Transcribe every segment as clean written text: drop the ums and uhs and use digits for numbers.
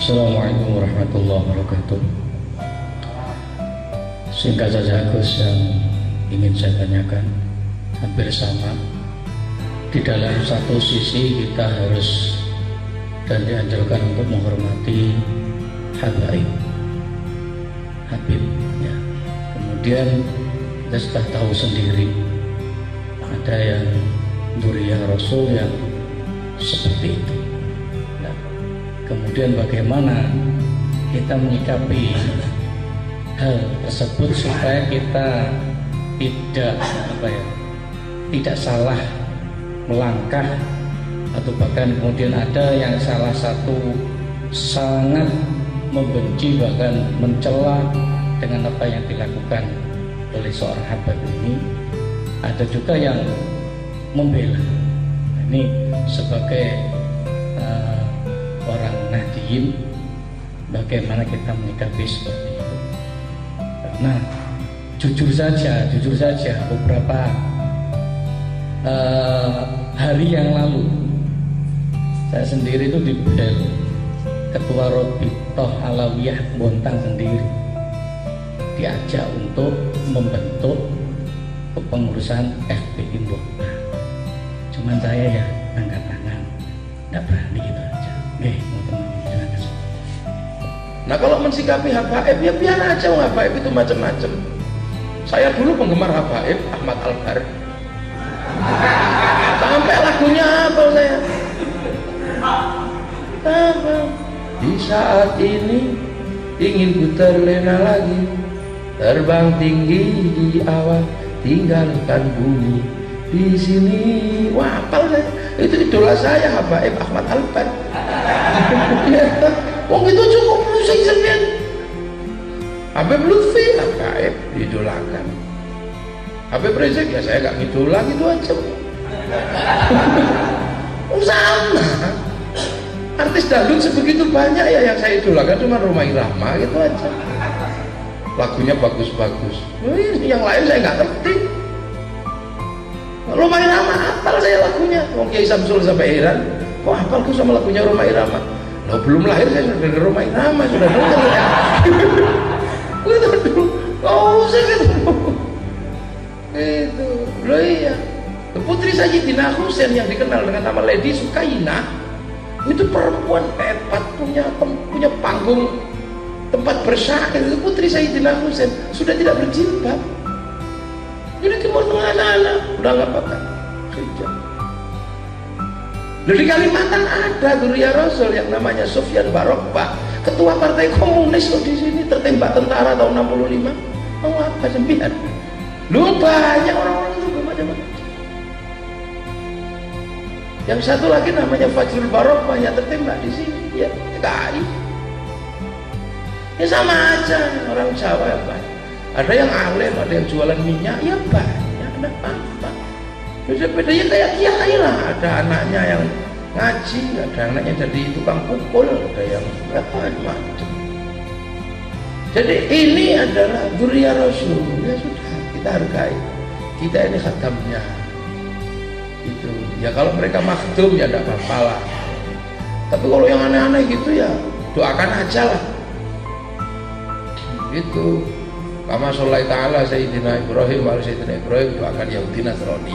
Assalamualaikum warahmatullahi wabarakatuh. Singkat saja Gus, yang ingin saya tanyakan hampir sama. Di dalam satu sisi kita harus dan dianjurkan untuk menghormati habaib, habib ya. Kemudian kita sudah tahu sendiri ada yang dzurriyyah Rasul yang seperti itu. Nah, kemudian bagaimana kita menyikapi hal tersebut supaya kita tidak salah melangkah, atau bahkan kemudian ada yang salah satu sangat membenci bahkan mencela dengan apa yang dilakukan oleh seorang habib ini, ada juga yang membela. Ini sebagai orang Nahdliyin, bagaimana kita menyikapi seperti itu? Nah, jujur saja beberapa hari yang lalu saya sendiri itu dibel Ketua Robitoh Alawiyah Bontang sendiri, diajak untuk membentuk kepengurusan FPI Bontang. Cuman saya ya angkat tangan, tidak berani gitu aja. Oke, terima kasih. Nah, kalau mensikapi habaib ya biar aja, habaib itu macam-macam. Saya dulu penggemar habaib Ahmad Albar, sampai lagunya hafal saya. Di saat ini ingin ku terlena lagi, terbang tinggi di awan, tinggalkan bumi di sini. Wah, hafal saya. Itu idola saya, habaib Ahmad Albar. Wong itu cukup musik sendiri. Habib Lutfi, habaib diidolakan. Habib Rizik ya saya gak ngidola gitu aja. Sama. Artis dangdut sebegitu banyak ya yang saya idolakan cuma Rhoma Irama gitu aja. Lagunya bagus-bagus. Yang lain saya nggak ngerti. Rhoma Irama hafal saya lagunya. Wong Kiai Samsul sampai heran, kok hafalku sama lagunya Rhoma Irama? Loh, belum lahir saya sudah dengar Rhoma Irama, sudah dengar ya. Gitu dulu. Oh, saya gitu. Itu. Loh iya. Putri Sayyidina Husain yang dikenal dengan nama Lady Sukainah itu perempuan hebat, punya panggung tempat bersyair. Itu Putri Sayyidina Husain sudah tidak berjilbab. Jadi Timur Tengah sana udah nggak pakai hijab. Di Kalimantan ada dzurriyyah Rasul yang namanya Sufyan Barokbah, ketua partai komunis loh, di sini tertembak tentara tahun 65. Mau apa sembilan? Lu banyak orang-orang itu macam-macam. Yang satu lagi namanya Fajrul Barokbah yang tertembak di sini, ya TKI. Ya sama aja, orang Jawa ya banyak. Ada yang alim, ada yang jualan minyak, ya banyak, ada apa-apa. Beda-bedanya kayak kiai lah, ada anaknya yang ngaji, ada anaknya jadi tukang pukul, ada yang macam-macam. Jadi ini adalah dzurriyyah Rasul, ya sudah kita hargai. Kita ini khatamnya. Gitu. Ya kalau mereka makdum ya tidak apa-apa lah. Tapi kalau yang aneh-aneh gitu ya doakan aja lah. Gitu. Kama sholai ta'ala Sayyidina Ibrahim wa Sayyidina Ibrahim, doakan Yahudi Nasrani.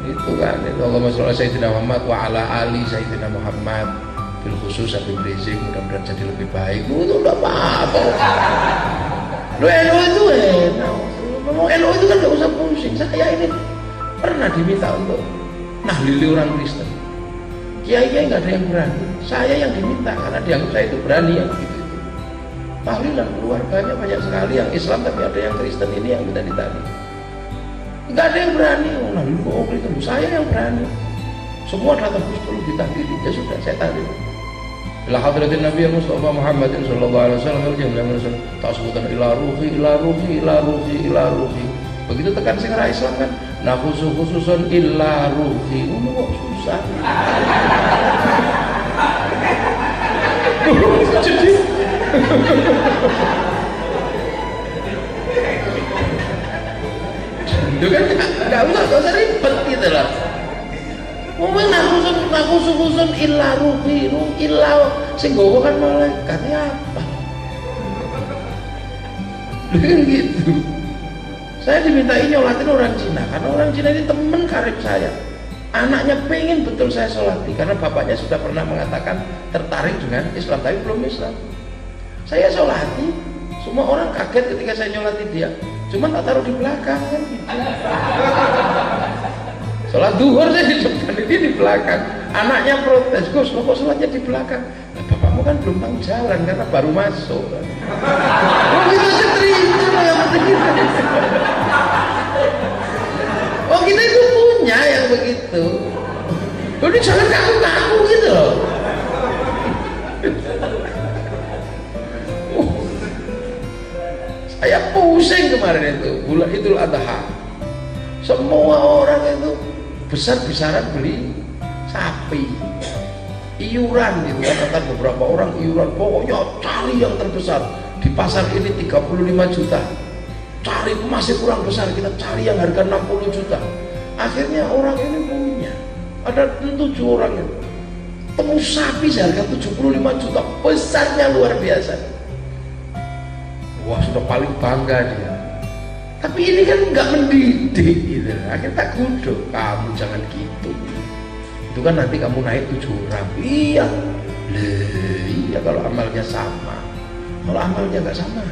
Itu kan, itu Allahumma sholli Sayyidina Muhammad wa ala ali Sayyidina Muhammad, bil khusus Habib Rizik, mudah-mudahan jadi lebih baik. Itu udah apa-apa. Lo NU itu enak. Ngomong NU itu kan gak usah pusing. Saya ini pernah diminta untuk nahlili orang Kristen. Kiai-kiai nggak ada yang berani. Saya yang diminta karena dianggap saya itu berani yang begitu. Tahlilan keluarganya banyak sekali yang Islam tapi ada yang Kristen, ini yang kita ditanya. Nggak ada yang berani. Oh, Kristen, saya yang berani. Semua datang dulu ditahlili. Ya sudah, saya tahlil. Ila hadratin Nabi Mustafa Muhammadin sallallahu alaihi wasallam ta'asbutan ila ruhi. Begitu tekan sing ra Islam kan, nah khususun illa ruhi. Kok susah. Jadi itu kan nggak usah ribet gitu lah. Mungkin aku susun illa ruhiru illa sing gowo kan malaikatnya apa? Gitu. Saya dimintai nyolatin orang Cina karena orang Cina ini teman karib saya. Anaknya pengen betul saya sholati karena bapaknya sudah pernah mengatakan tertarik dengan Islam tapi belum Islam. Saya sholati, semua orang kaget ketika saya nyolati dia. Cuma tak taruh di belakang kan gitu. Sholat duhur saya di depan, ini di belakang. Anaknya protes, Gus, kok sholatnya di belakang? Nah, bapakmu kan belum tahu jalan karena baru masuk. Oh kita terima yang penting kita. Oh kita itu punya yang begitu. Udah jangan kaku-kaku gitu loh. Saya pusing kemarin itu, bulan Idul Adha. Semua orang itu besar-besaran beli sapi iuran gitu kan, kata beberapa orang iuran pokoknya cari yang terbesar di pasar ini 35 juta, cari masih kurang besar kita cari yang harga 60 juta. Akhirnya orang ini punya ada 7 orang itu temu sapi seharga 75 juta, besarnya luar biasa. Wah sudah paling bangga dia. Tapi ini kan nggak mendidik gitu. Akhirnya tak guduk, kamu jangan gitu. Itu kan nanti kamu naik 7 orang. Iya. Iya kalau amalnya sama. Kalau amalnya nggak sama.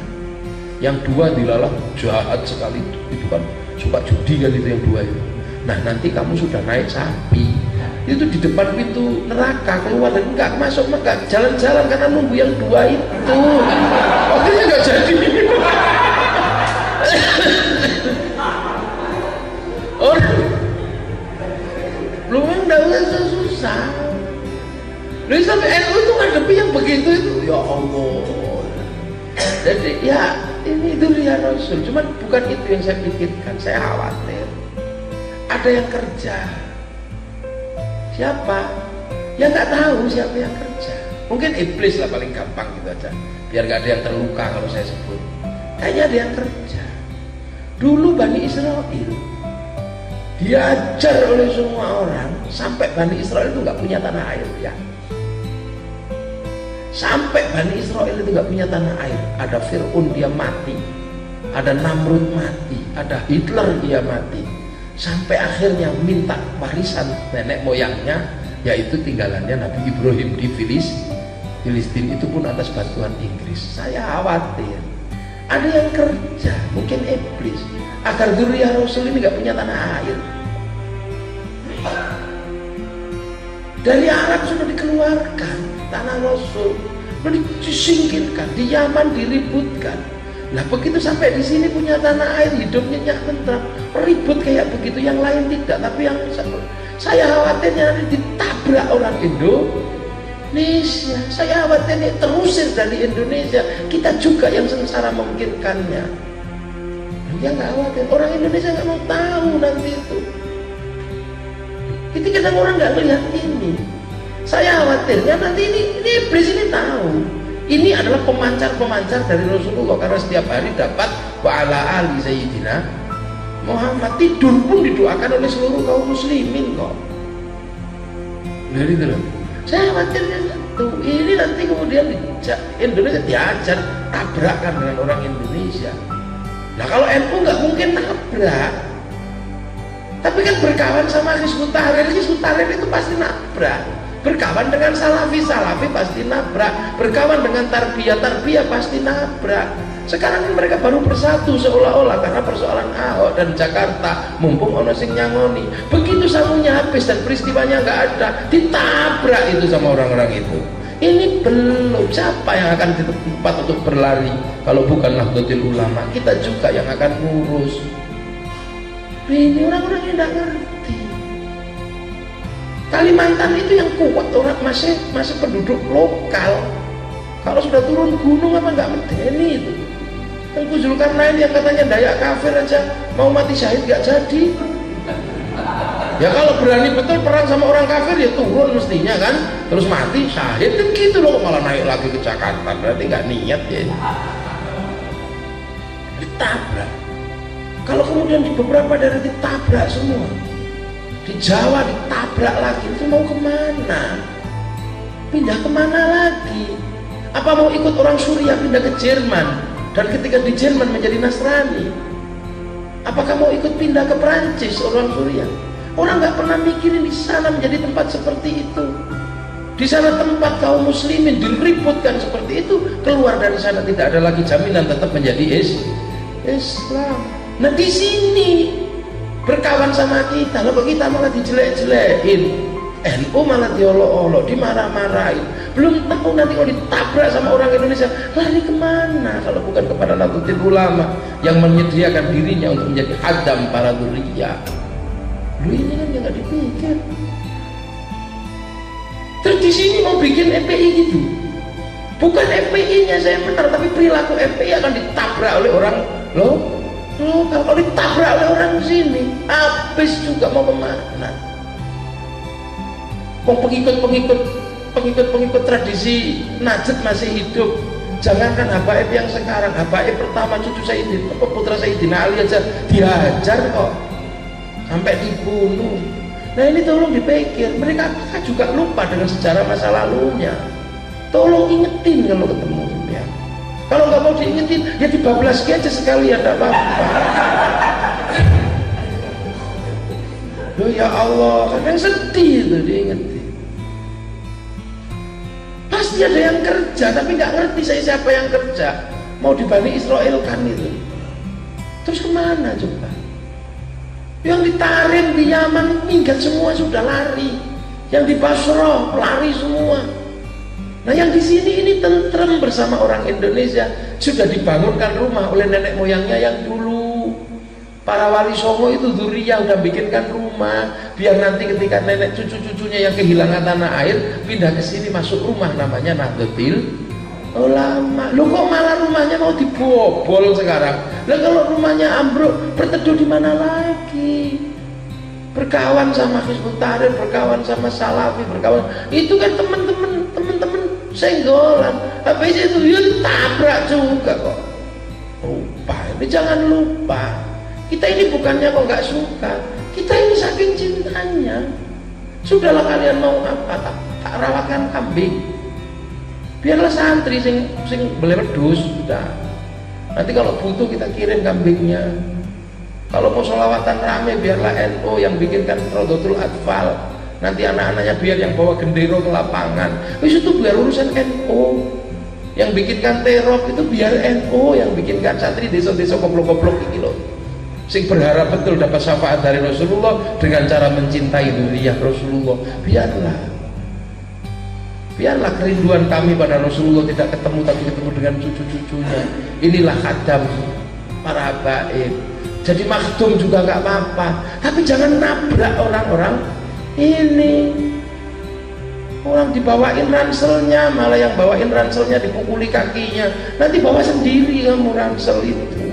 Yang 2 dilalah jahat sekali. Itu kan suka judi kan itu yang 2 itu. Nah nanti kamu sudah naik sapi. Itu di depan pintu neraka keluar dan nggak masuk, nggak jalan-jalan karena nunggu yang 2 itu. Akhirnya nggak jadi. Orang belum enggak usah susah. Lalu sampai NU itu ngadepi yang begitu itu, ya Allah. Jadi ya ini durian Rasul, cuman bukan itu yang saya pikirkan. Saya khawatir ada yang kerja. Siapa? Ya nggak tahu siapa yang kerja. Mungkin iblis lah paling gampang gitu aja. Biar nggak ada yang terluka kalau saya sebut. Kayaknya ada yang kerja. Dulu Bani Israel diajar oleh semua orang sampai Bani Israel itu nggak punya tanah air ya. Sampai Bani Israel itu nggak punya tanah air. Ada Fir'aun dia mati, ada Namrud mati, ada Hitler dia mati. Sampai akhirnya minta warisan nenek moyangnya, yaitu tinggalannya Nabi Ibrahim di Filistin itu pun atas bantuan Inggris. Saya khawatir ada yang kerja, mungkin iblis, agar dzurriyyah Rasul ini nggak punya tanah air. Dari Arab sudah dikeluarkan tanah Rasul, sudah disingkirkan, di Yaman diributkan. Nah begitu sampai di sini punya tanah air, hidupnya nyak tentram, ribut kayak begitu, yang lain tidak. Tapi yang saya khawatirnya nanti ditabrak orang Indonesia. Saya khawatirnya terusir dari Indonesia, kita juga yang sengsara memikirkannya. Dia nggak khawatir, orang Indonesia nggak mau tahu nanti itu. Itu kadang orang nggak melihat ini. Saya khawatirnya nanti ini iblis ini tahu. Ini adalah pemancar-pemancar dari Rasulullah, karena setiap hari dapat wa'ala ali Sayyidina Muhammad. Tidur pun didoakan oleh seluruh kaum muslimin kok. Dari itu loh. Saya khawatirnya satu, ini nanti kemudian Indonesia diajar tabrakan dengan orang Indonesia. Nah kalau NU nggak mungkin nabrak, tapi kan berkawan sama Hizbut Tahrir itu pasti nabrak. Berkawan dengan Salafi pasti nabrak. Berkawan dengan Tarbiyah pasti nabrak. Sekarang ini mereka baru bersatu seolah-olah karena persoalan Ahok dan Jakarta, mumpung ono sing nyangoni. Begitu sangunya habis dan peristiwanya nggak ada, ditabrak itu sama orang-orang itu. Ini belum, siapa yang akan di tempat untuk berlari kalau bukan Nahdlatul Ulama? Kita juga yang akan ngurus. Ini orang-orang yang nggak ngerti. Kalimantan itu yang kuat orang masih penduduk lokal. Kalau sudah turun gunung apa nggak medeni itu. Tengku Zulkarnain yang katanya Dayak kafir aja mau mati syahid nggak jadi. Ya kalau berani betul perang sama orang kafir ya turun mestinya kan, terus mati syahid kan gitu loh, malah naik lagi ke Jakarta, berarti nggak niat ya. Ditabrak. Kalau kemudian di beberapa daerah ditabrak semua, Di Jawa ditabrak lagi, itu mau kemana? Pindah kemana lagi? Apa mau ikut orang Suriah pindah ke Jerman dan ketika di Jerman menjadi Nasrani? Apakah mau ikut pindah ke Perancis orang Suriah? Orang nggak pernah mikirin di sana menjadi tempat seperti itu. Di sana tempat kaum muslimin diributkan seperti itu, keluar dari sana tidak ada lagi jaminan tetap menjadi Islam. Nah di sini berkawan sama kita, lalu kita malah dijelek-jelekin, NU malah diolok-olok, dimarah-marahin. Belum tahu nanti kalau ditabrak sama orang Indonesia, lari kemana kalau bukan kepada Nahdlatul Ulama yang menyediakan dirinya untuk menjadi hadam para dzurriyyah. Lu ini kan yang nggak dipikir. Terus di sini mau bikin FPI gitu. Bukan FPI-nya saya benar, tapi perilaku FPI akan ditabrak oleh orang kalau ditabrak oleh orang sini, habis juga mau kemana? Pengikut tradisi Najd masih hidup. Jangankan Habaib yang sekarang, Habaib pertama cucu putra Sayyidina Ali aja dihajar kok, sampai dibunuh. Nah ini tolong dipikir, mereka juga lupa dengan sejarah masa lalunya. Tolong ingetin kalau ketemu ya. Kalau nggak mau diingetin, ya dibablas aja sekalian, tidak apa-apa. Loh ya Allah, kadang sedih itu diingetin. Pasti ada yang kerja, tapi nggak ngerti saya siapa yang kerja. Mau di Bani Israel kan itu. Terus kemana coba? Yang di Tarim, di Yaman, minggat semua sudah lari. Yang di Basra lari semua. Nah yang di sini ini tentrem bersama orang Indonesia, sudah dibangunkan rumah oleh nenek moyangnya yang dulu. Para wali songo itu dzurriyyah udah bikinkan rumah, biar nanti ketika nenek cucu-cucunya yang kehilangan tanah air pindah ke sini masuk rumah namanya Nahdlatul Ulama. Loh kok malah rumahnya mau dibobol sekarang? Lah kalau rumahnya ambruk, berteduh di mana lagi? Berkawan sama Hizbut Tahrir, berkawan sama Salafi, berkawan. Itu kan teman-teman senggolan. Habis itu ya ditabrak juga kok. Lupa, ini jangan lupa. Kita ini bukannya kok nggak suka, kita ini saking cintanya. Sudahlah kalian mau apa, tak rawatkan kambing. Biarlah santri sing boleh wedhus sudah. Nanti kalau butuh kita kirim kambingnya. Kalau mau sholawatan rame biarlah NU yang bikinkan Rodotul Atfal. Nanti anak-anaknya biar yang bawa gendero ke lapangan. Wis itu biar urusan NU. Yang bikinkan teror itu biar NU yang bikinkan santri desa-desa goblok-goblok iki loh. Sing berharap betul dapat syafaat dari Rasulullah dengan cara mencintai dzurriyyah Rasulullah. Biarlah kerinduan kami pada Rasulullah tidak ketemu tapi ketemu dengan cucu-cucunya. Inilah khadam para habaib. Jadi makhdum juga nggak apa-apa, tapi jangan nabrak orang-orang ini. Orang dibawain ranselnya, malah yang bawain ranselnya dipukuli kakinya. Nanti bawa sendiri kamu ransel itu.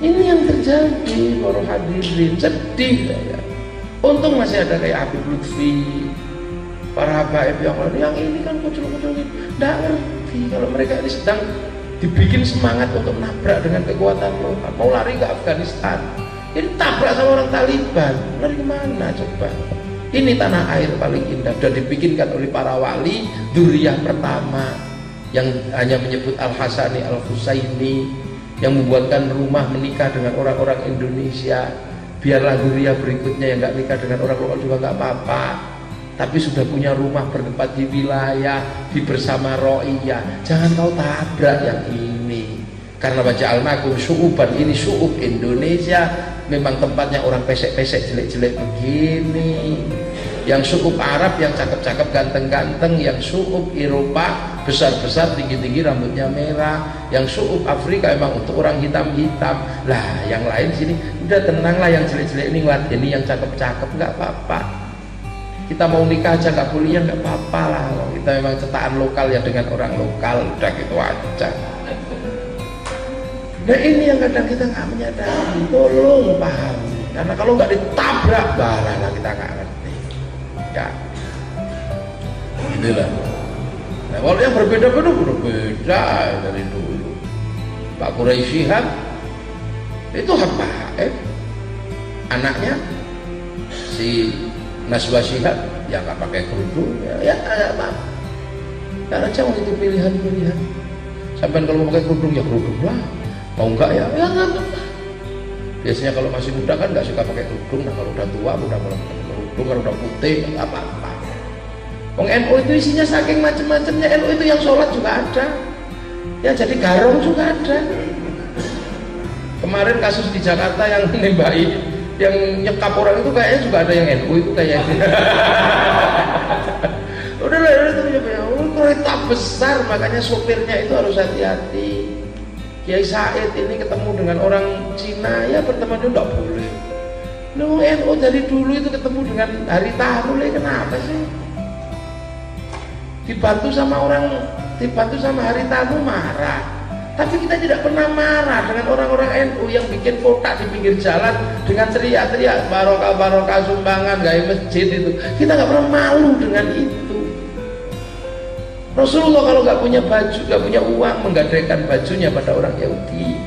Ini yang terjadi para hadirin, sedih ya. Untung masih ada kayak Habib Lutfi, para habaib yang ini kan kucul-kucul ini nggak ngerti kalau mereka ini sedang dibikin semangat untuk nabrak dengan kekuatan lokal. Mau lari ke Afghanistan, ini tabrak sama orang Taliban, lari kemana coba? Ini tanah air paling indah, sudah dibikinkan oleh para wali dzurriyyah pertama yang hanya menyebut Al-Hasani, Al-Husaini, yang membuatkan rumah menikah dengan orang-orang Indonesia. Biarlah dzurriyyah berikutnya yang nggak nikah dengan orang lokal juga nggak apa-apa, tapi sudah punya rumah bertempat di wilayah, di bersama ro'iyah. Jangan kau tabrak yang ini. Karena waja'alnakum syu'uban, ini syu'ub Indonesia memang tempatnya orang pesek-pesek jelek-jelek begini. Yang syu'ub Arab yang cakep-cakep ganteng-ganteng, yang syu'ub Eropa besar-besar tinggi-tinggi rambutnya merah, yang syu'ub Afrika emang untuk orang hitam-hitam. Lah yang lain sini udah tenanglah, yang jelek-jelek ini ini yang cakep-cakep nggak apa-apa. Kita mau nikah aja nggak boleh ya nggak apa-apa lah. Kita memang cetakan lokal ya dengan orang lokal, udah gitu aja. Nah ini yang kadang kita nggak menyadari, tolong pahami. Karena kalau nggak ditabrak lah kita nggak ngerti. Ya, inilah. Nah, kalau yang berbeda dari dulu. Pak Quraisy Shihab itu apa? Anaknya si Najwa Shihab ya nggak pakai kerudung ya apa karena jangan itu pilihan-pilihan. Sampai kalau mau pakai kerudung ya kerudung lah, mau enggak ya nggak apa-apa. Biasanya kalau masih muda kan nggak suka pakai kerudung, nah kalau udah tua udah mulai pakai kerudung, kalau udah putih nggak apa-apa. Wong NU itu isinya saking macam-macamnya. NU itu yang sholat juga ada, ya jadi garong juga ada. Kemarin kasus di Jakarta yang nembaki, yang nyekap orang itu kayaknya juga ada yang NU itu kayaknya. Udahlah itu kereta besar, makanya sopirnya itu harus hati-hati. Kiai Said ini ketemu dengan orang Cina ya berteman itu tidak boleh. Lu NU dari dulu itu ketemu dengan Hari Tahlul, kenapa sih? Dibantu sama Hari Tahlul marah. Tapi kita tidak pernah marah dengan orang-orang NU yang bikin kotak di pinggir jalan dengan teriak-teriak barokah sumbangan gaya masjid itu. Kita nggak pernah malu dengan itu. Rasulullah kalau nggak punya baju, nggak punya uang, menggadaikan bajunya pada orang Yahudi.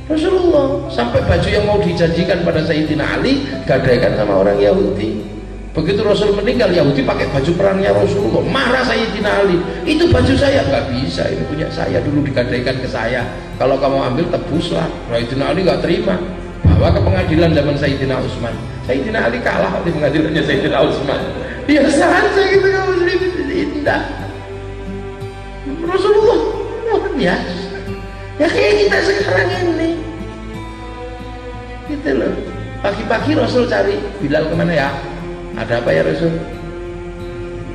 Rasulullah sampai baju yang mau dijanjikan pada Sayyidina Ali gadaikan sama orang Yahudi. Begitu Rasul meninggal, Yahudi pakai baju perangnya Rasulullah, marah Sayyidina Ali, itu baju saya. Nggak bisa, ini punya saya, dulu digadaikan ke saya, kalau kamu ambil tebuslah. Sayyidina Ali nggak terima, bawa ke pengadilan zaman Sayyidina Utsman. Sayyidina Ali kalah di pengadilannya Sayyidina Utsman. Biasa aja gitu, kaum muslimin, indah. Rasulullah luar biasa ya, kayak kita sekarang ini gitu loh. Pagi-pagi Rasul cari Bilal, kemana ya, ada apa ya Rasul?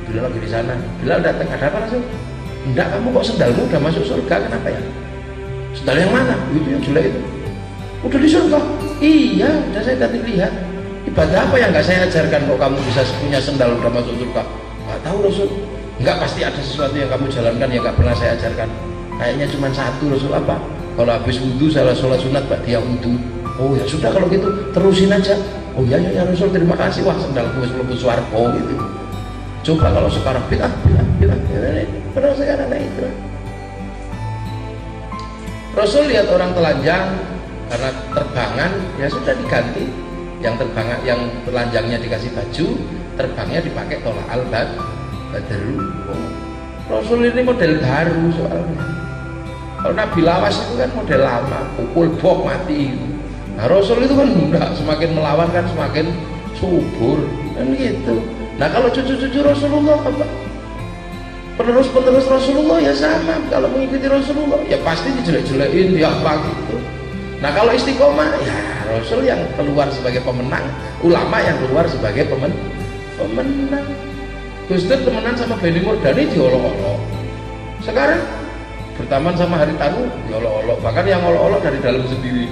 Bilal lagi di sana. Bilal datang, ada apa Rasul? Enggak, kamu kok sendalmu udah masuk surga, kenapa ya? Sendal yang mana? Itu yang jelek itu. Udah di surga? Iya, udah saya tadi lihat. Ibadah apa yang nggak saya ajarkan kok kamu bisa punya sendal udah masuk surga? Nggak tahu Rasul. Enggak, pasti ada sesuatu yang kamu jalankan yang nggak pernah saya ajarkan. Kayaknya cuma satu Rasul. Apa? Kalau habis wudhu salah sholat sunat Pak, dia wudhu. Oh ya sudah kalau gitu terusin aja. Oh ya Rasul, terima kasih. Wah, sendalku wis mlebu swarga gitu. Coba kalau sekarang bilang padahal sekarang itu. Rasul lihat orang telanjang karena terbangan, ya sudah diganti. Yang terbangan, yang telanjangnya dikasih baju, terbangnya dipakai tolak badru. Oh, Rasul ini model baru soalnya. Kalau Nabi Lawas itu kan model lama, pukul bok mati. Nah Rasul itu kan enggak, semakin melawan kan semakin subur kan gitu. Nah kalau cucu-cucu Rasulullah apa? Penerus-penerus Rasulullah ya sama, kalau mengikuti Rasulullah ya pasti dijelek-jelekin ya apa gitu. Nah kalau istiqomah ya Rasul yang keluar sebagai pemenang, ulama yang keluar sebagai pemenang. Gus Dur temenan sama Benny Murdani diolok-olok. Sekarang berteman sama Hari Tahlul diolok-olok, bahkan yang olok-olok dari dalam sendiri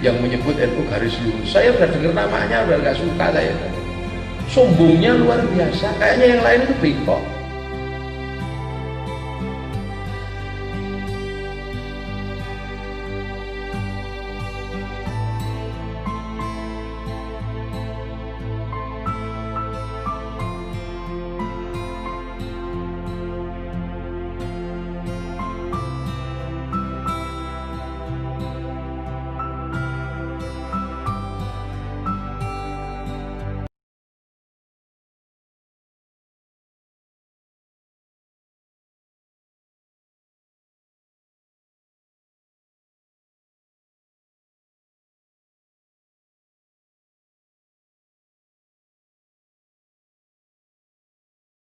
yang menyebut NU garis lurus. Saya udah dengar namanya udah gak suka saya. Sombongnya luar biasa, kayaknya yang lain itu bengkok.